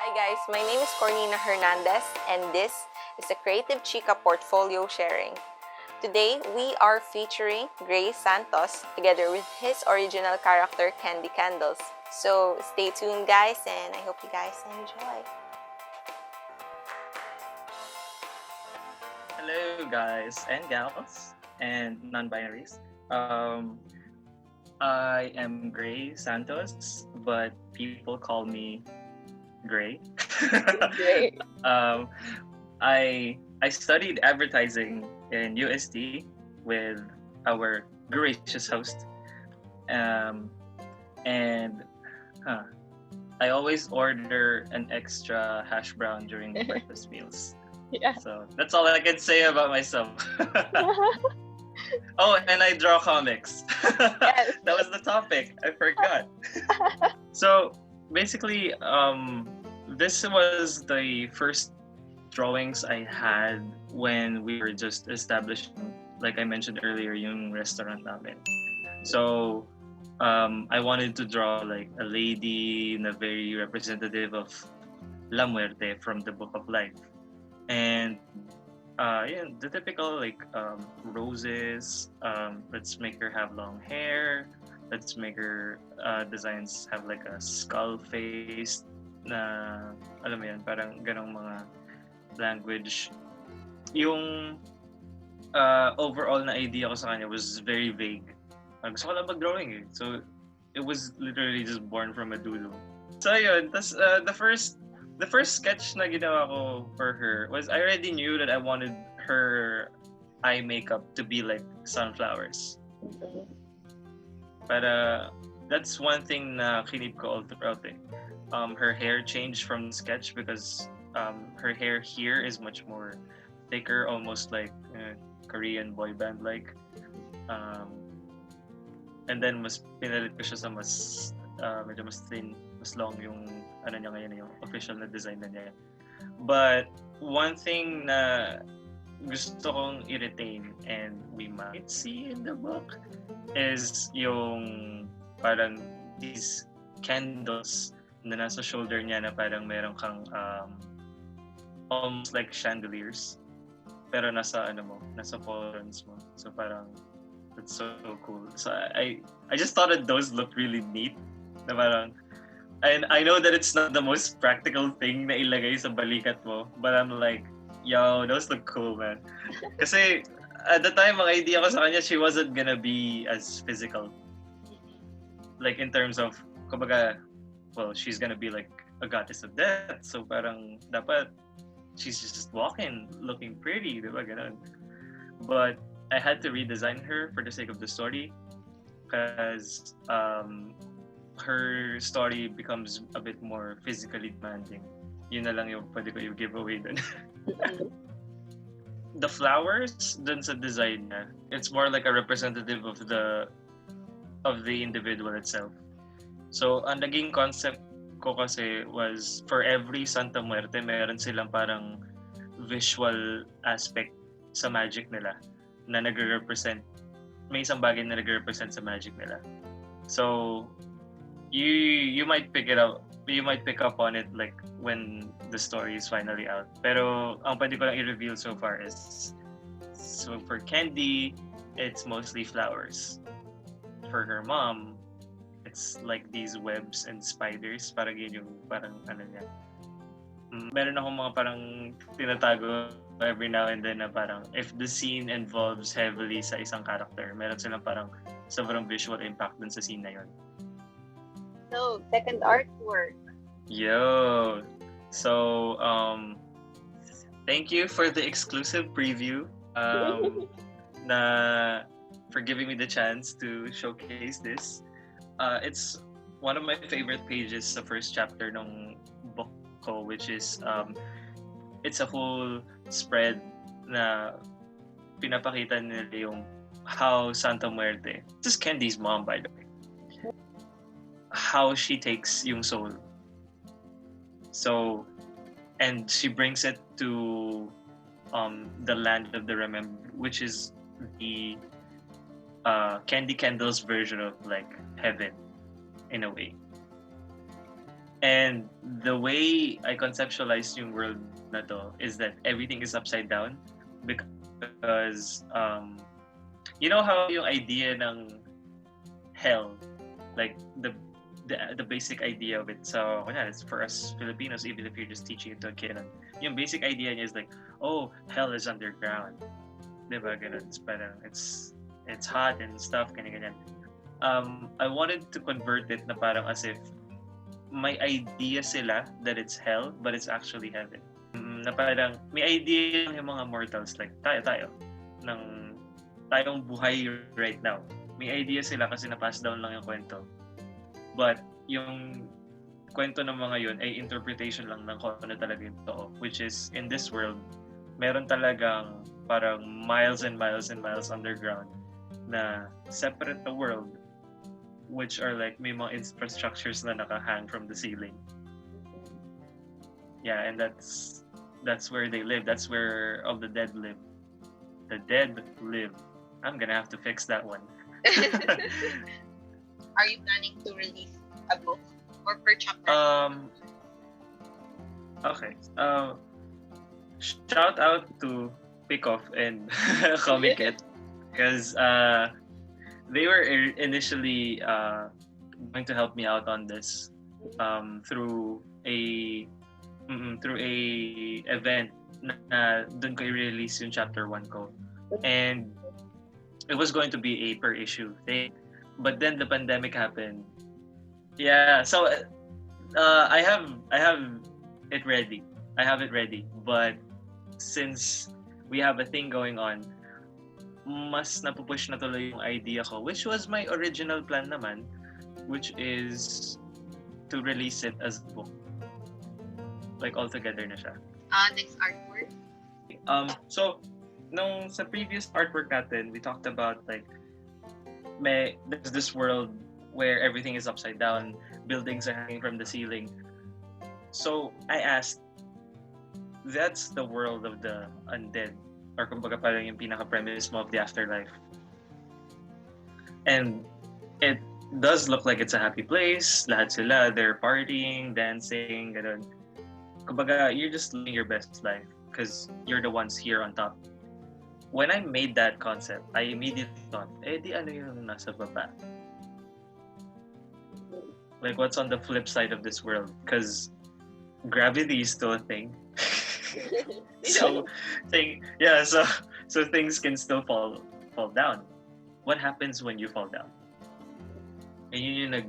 Hi guys, my name is Cornina Hernandez and this is a Creative Chika portfolio sharing. Today, we are featuring Grey Santos together with his original character Candy Candles. So stay tuned guys and I hope you guys enjoy. Hello, guys and gals and non-binaries. Um, I am Grey Santos, but people call me Grey. Great. um, I studied advertising in UST with our gracious host, um, and huh, I always order an extra hash brown during breakfast meals. Yeah. So that's all I can say about myself. Oh, and I draw comics. Yes. That was the topic. I forgot. So basically, this was the first drawings I had when we were just establishing, like I mentioned earlier, yung restaurant namin. So I wanted to draw like a lady na very representative of La Muerte from the Book of Life. And yeah, the typical like roses. Let's make her have long hair. Let's make her designs have like a skull face na alam mo yan, parang ganong mga language. Yung overall na idea ko sa kanya was very vague. Gusto ko lang mag-drawing eh. So it was literally just born from a doodle. So yun, tas the first sketch na ginawa ko for her was I already knew that I wanted her eye makeup to be like sunflowers. But that's one thing na kinip ko all throughout eh. Her hair changed from the sketch because her hair here is much more thicker, almost like Korean boy band like. And then mas pinalit ko siya sa mas medyo mas thin, mas long yung ano niya ngayon, yung official na design na niya. But one thing na gusto kong i-retain and we might see in the book is yung parang these candles na nasa shoulder niya na parang meron kang almost like chandeliers pero nasa ano mo, nasa fronds mo. So parang that's so cool. So I just thought that those looked really neat. Na parang, and I know that it's not the most practical thing na ilagay sa balikat mo, but I'm like, yo, those look cool, man. Kasi at the time, ang idea ko sa kanya, she wasn't gonna be as physical. Like in terms of, kumbaga, well, she's gonna be like a goddess of death. So parang dapat she's just walking, looking pretty, diba ganun. But I had to redesign her for the sake of the story because her story becomes a bit more physically demanding. Yun na lang yung pwede ko yung giveaway dun. The flowers dun sa design niya, it's more like a representative of the individual itself. So, ang naging concept ko kasi was for every Santa Muerte, meron silang parang visual aspect sa magic nila na nagre-represent, may isang bagay na nagre-represent sa magic nila. So, you might pick it up, you might pick up on it like when the story is finally out. Pero ang pwede ko lang i-reveal so far is, so for Candy, it's mostly flowers. For her mom, it's like these webs and spiders. Parang yun yung parang ano niya. Meron akong mga parang tinatago every now and then na parang if the scene involves heavily sa isang character, meron silang parang sobrang visual impact dun sa scene na yun. So, second artwork. Yo! So, thank you for the exclusive preview na for giving me the chance to showcase this. It's one of my favorite pages sa first chapter ng book ko, which is it's a whole spread na pinapakita nila yung how Santa Muerte, this is Candy's mom by the way, how she takes yung soul. So, and she brings it to the land of the remembered, which is the Candy Candle's version of like heaven in a way. And the way I conceptualize yung world na to is that everything is upside down because you know how yung idea ng hell, like the basic idea of it. So yeah, it's for us Filipinos, even if you're just teaching it to a kid, yung basic idea niya is like, oh, hell is underground. Diba? Ganun. It's hot and stuff, ganyan. I wanted to convert it na parang as if may idea sila that it's hell, but it's actually heaven. Na parang may idea yung mga mortals like tayo ng tayong buhay right now. May idea sila kasi na-pass down lang yung kwento. But yung kwento ng mga yun ay interpretation lang ng kung ano talaga yung totoo. Which is, in this world, meron talagang parang miles and miles and miles underground na separate the world, which are like may mga infrastructures na nakahang from the ceiling. Yeah, and that's where they live. That's where all the dead live. The dead live. I'm gonna have to fix that one. Are you planning to release a book or per chapter? Okay. Shout out to Pickoff and Comiket because they were initially going to help me out on this through a event na dun ko i-release yung chapter 1 ko. And it was going to be a per issue thing. But then the pandemic happened. Yeah, so I have it ready. I have it ready. But since we have a thing going on, mas napupush na tuloy yung idea ko, which was my original plan naman, which is to release it as a book. Like all together na siya. Next artwork. So nung sa previous artwork natin, we talked about like there's this world where everything is upside down, buildings are hanging from the ceiling. So I asked, that's the world of the undead, or kumbaga parang yung pinaka-premise mo of the afterlife. And it does look like it's a happy place. Lahat sila, they're partying, dancing, ganun. Kumbaga, you're just living your best life because you're the ones here on top. When I made that concept, I immediately thought, di ano yung nasa baba? Like, what's on the flip side of this world? Because gravity is still a thing. so things can still fall down. What happens when you fall down? And yun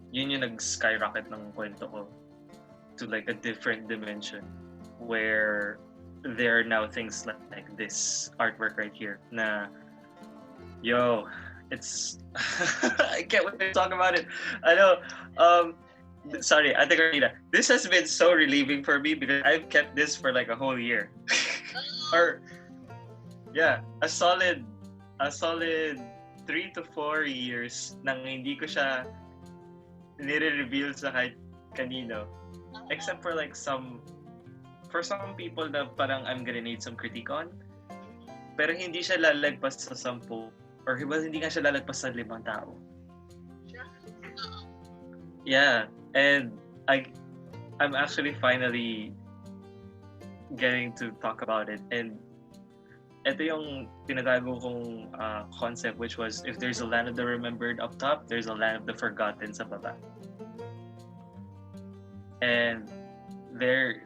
yung nag-skyrocket ng kwento ko to like a different dimension where there are now things like this artwork right here na it's I can't wait to talk about it. I know sorry, Ate Carolina, this has been so relieving for me because I've kept this for like a whole year. Or yeah, a solid 3 to 4 years nang hindi ko siya nire-reveal sa kahit kanino. Except for like for some people na parang I'm gonna need some critique on. Pero hindi siya lalagpas sa 10 or hindi nga siya lalagpas sa 5 tao. Yeah, and I'm actually finally getting to talk about it. And ito yung tinatago kong concept, which was if there's a land of the remembered up top, there's a land of the forgotten sa baba. And there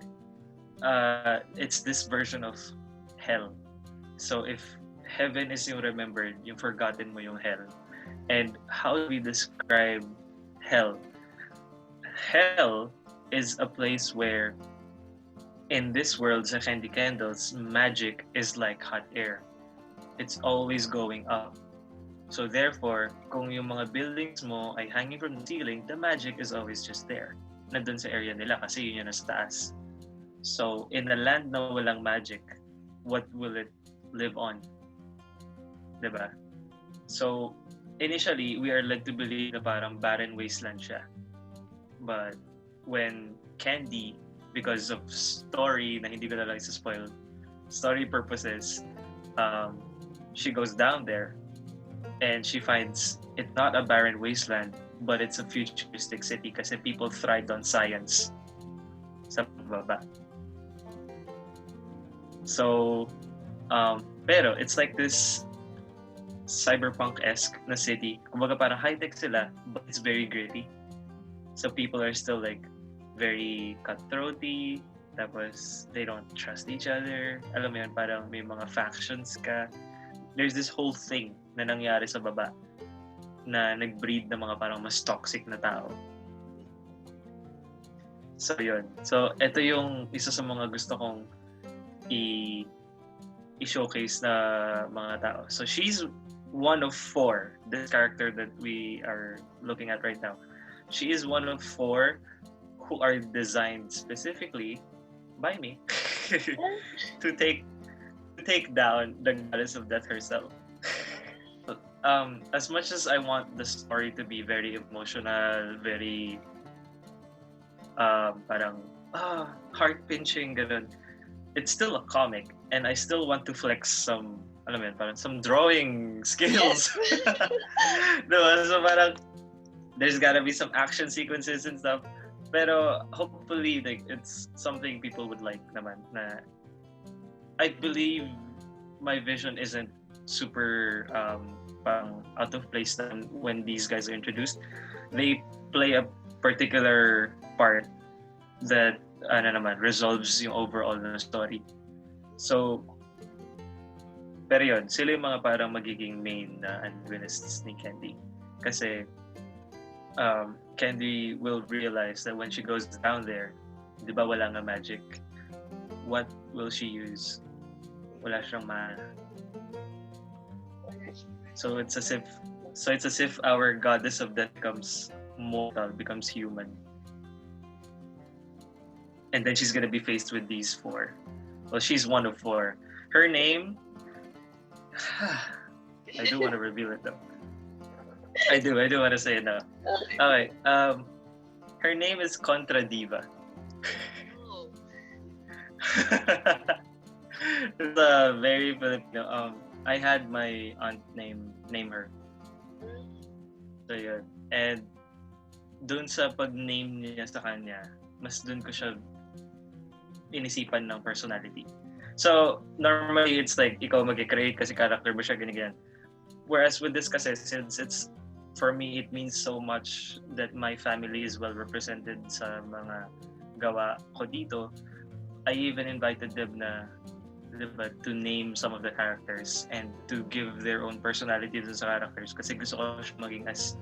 it's this version of hell. So if heaven is yung remembered, yung forgotten mo yung hell. And how do we describe hell? Hell is a place where in this world sa Candy Candles, magic is like hot air. It's always going up. So therefore, kung yung mga buildings mo ay hanging from the ceiling, the magic is always just there. Nandun sa area nila kasi yun yung nasa taas. So, in a land na walang magic, what will it live on? Diba? So, initially, we are led to believe na parang barren wasteland siya. But when Candy, because of story na hindi ko na lang isa-spoil, story purposes, she goes down there and she finds it's not a barren wasteland, but it's a futuristic city kasi people thrived on science sa baba. So, pero it's like this cyberpunk-esque na city. Kumbaga parang high-tech sila, but it's very gritty. So people are still like very cutthroaty, tapos they don't trust each other. Alam mo yun, parang may mga factions ka. There's this whole thing na nangyari sa baba na nag-breed ng mga parang mas toxic na tao. So yun. So ito yung isa sa mga gusto kong i-showcase na mga tao. So she's one of 4, this character that we are looking at right now. She is one of 4 who are designed specifically by me to take down the goddess of death herself. As much as I want the story to be very emotional, very parang heart-pinching, ganun, it's still a comic, and I still want to flex some, alam mo yun, parang some drawing skills. Diba? So parang there's gotta be some action sequences and stuff. Pero hopefully, like, it's something people would like naman. Na I believe my vision isn't super parang out of place when these guys are introduced. They play a particular part that resolves yung overall na story. So, pero yun, sila yung mga parang magiging main antagonists ni Candy. Kasi Candy will realize that when she goes down there, di ba wala nga magic, what will she use? Wala siyang mana. So it's as if our goddess of death becomes mortal, becomes human. And then she's gonna be faced with these 4. Well, she's one of 4. Her name, I do want to reveal it though. I do want to say it now. Okay. Her name is Contra Diva. Oh. It's a very Filipino. I had my aunt name her. So yun. And dun sa pag-name niya sa kanya, mas dun ko siya inisipan ng personality. So, normally it's like ikaw mag-create kasi character mo siya ganyan. Whereas with this kasi, since it's, for me, it means so much that my family is well represented sa mga gawa ko dito. I even invited them na, diba, to name some of the characters and to give their own personality to sa characters kasi gusto ko siya maging as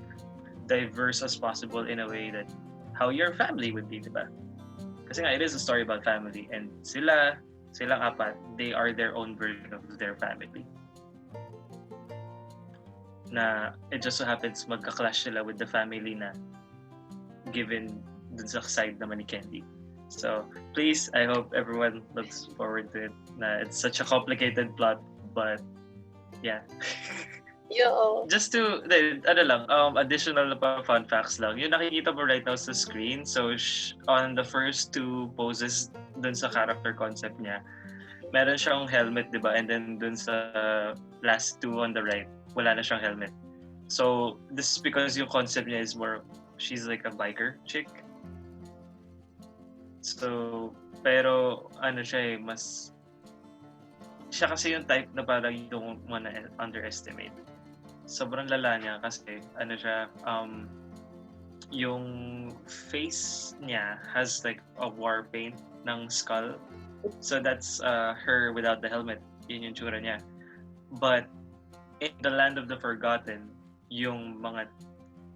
diverse as possible in a way that how your family would be, diba? Kasi nga, it is a story about family and silang 4, they are their own version of their family. Na it just so happens magka-clash sila with the family na given dun sa side naman ni Candy. So, please, I hope everyone looks forward to it. Na it's such a complicated plot, but yeah. Yo. Just to, additional na pa fun facts lang. Yung nakikita mo right now sa screen, so on the first 2 poses dun sa character concept niya, meron siyang helmet, di ba? And then dun sa last 2 on the right, wala na siyang helmet. So, this is because yung concept niya is more, she's like a biker chick. So, pero siya siya kasi yung type na parang you don't wanna underestimate. Sobrang lala niya kasi siya, yung face niya has like a war paint ng skull. So that's her without the helmet. Yun yung tsura niya. But in the land of the forgotten, yung mga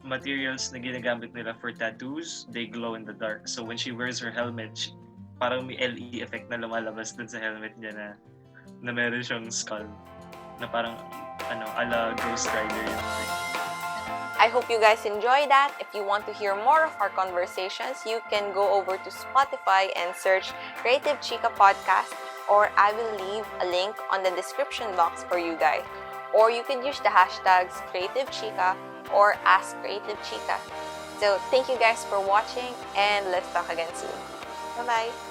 materials na ginagamit nila for tattoos, they glow in the dark. So when she wears her helmet, parang may LED effect na lumalabas dun sa helmet niya na meron siyang skull na parang ala Ghost Rider yun. I hope you guys enjoy that. If you want to hear more of our conversations, you can go over to Spotify and search Creative Chika Podcast, or I will leave a link on the description box for you guys. Or you can use the hashtags Creative Chika or Ask Creative Chika. So thank you guys for watching, and let's talk again soon. Bye-bye!